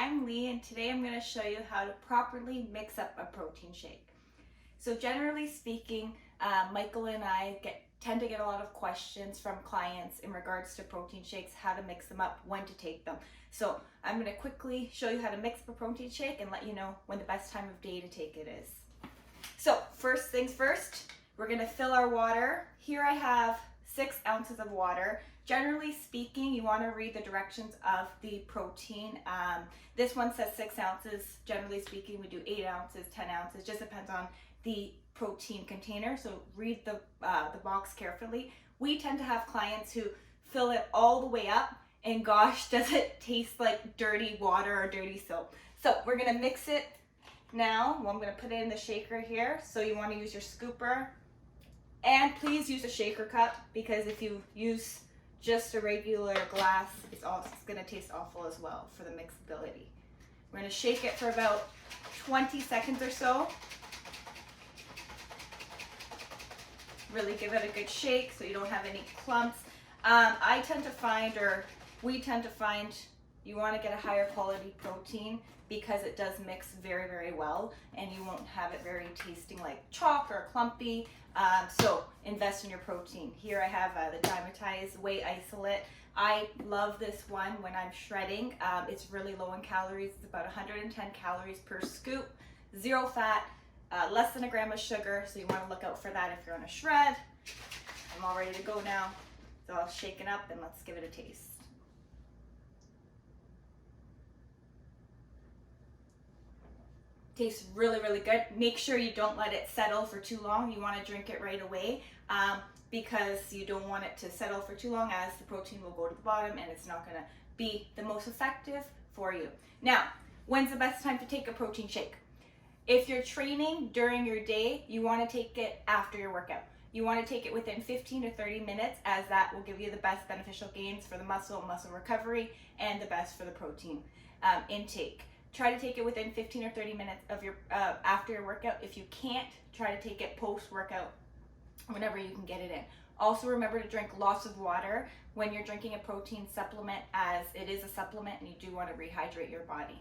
I'm Lee, and today I'm going to show you how to properly mix up a protein shake. So generally speaking, Michael and I tend to get a lot of questions from clients in regards to protein shakes, how to mix them up, when to take them. So I'm going to quickly show you how to mix a protein shake and let you know when the best time of day to take it is. So first things first, we're going to fill our water. Here I have 6 ounces of water. Generally speaking, you want to read the directions of the protein. This one says 6 ounces. Generally speaking, we do 8 ounces, 10 ounces. Just depends on the protein container. So read the box carefully. We tend to have clients who fill it all the way up, and gosh, does it taste like dirty water or dirty soap. So we're going to mix it now. Well, I'm going to put it in the shaker here. So you want to use your scooper. And please use a shaker cup, because if you use just a regular glass, it's going to taste awful as well for the mixability. We're going to shake it for about 20 seconds or so. Really give it a good shake so you don't have any clumps. I tend to find, or we tend to find, you want to get a higher quality protein because it does mix very, very well, and you won't have it very tasting like chalk or clumpy. So invest in your protein. Here I have the Dymatize whey isolate. I love this one when I'm shredding. It's really low in calories. It's about 110 calories per scoop, 0 fat, less than a gram of sugar. So you want to look out for that if you're on a shred. I'm all ready to go now. So I'll shake it up and let's give it a taste. Tastes really, really good. Make sure you don't let it settle for too long. You want to drink it right away because you don't want it to settle for too long, as the protein will go to the bottom and it's not going to be the most effective for you. Now, when's the best time to take a protein shake? If you're training during your day, you want to take it after your workout. You want to take it within 15 to 30 minutes, as that will give you the best beneficial gains for the muscle recovery, and the best for the protein intake. Try to take it within 15 or 30 minutes of your after your workout. If you can't, try to take it post-workout, whenever you can get it in. Also remember to drink lots of water when you're drinking a protein supplement, as it is a supplement and you do want to rehydrate your body.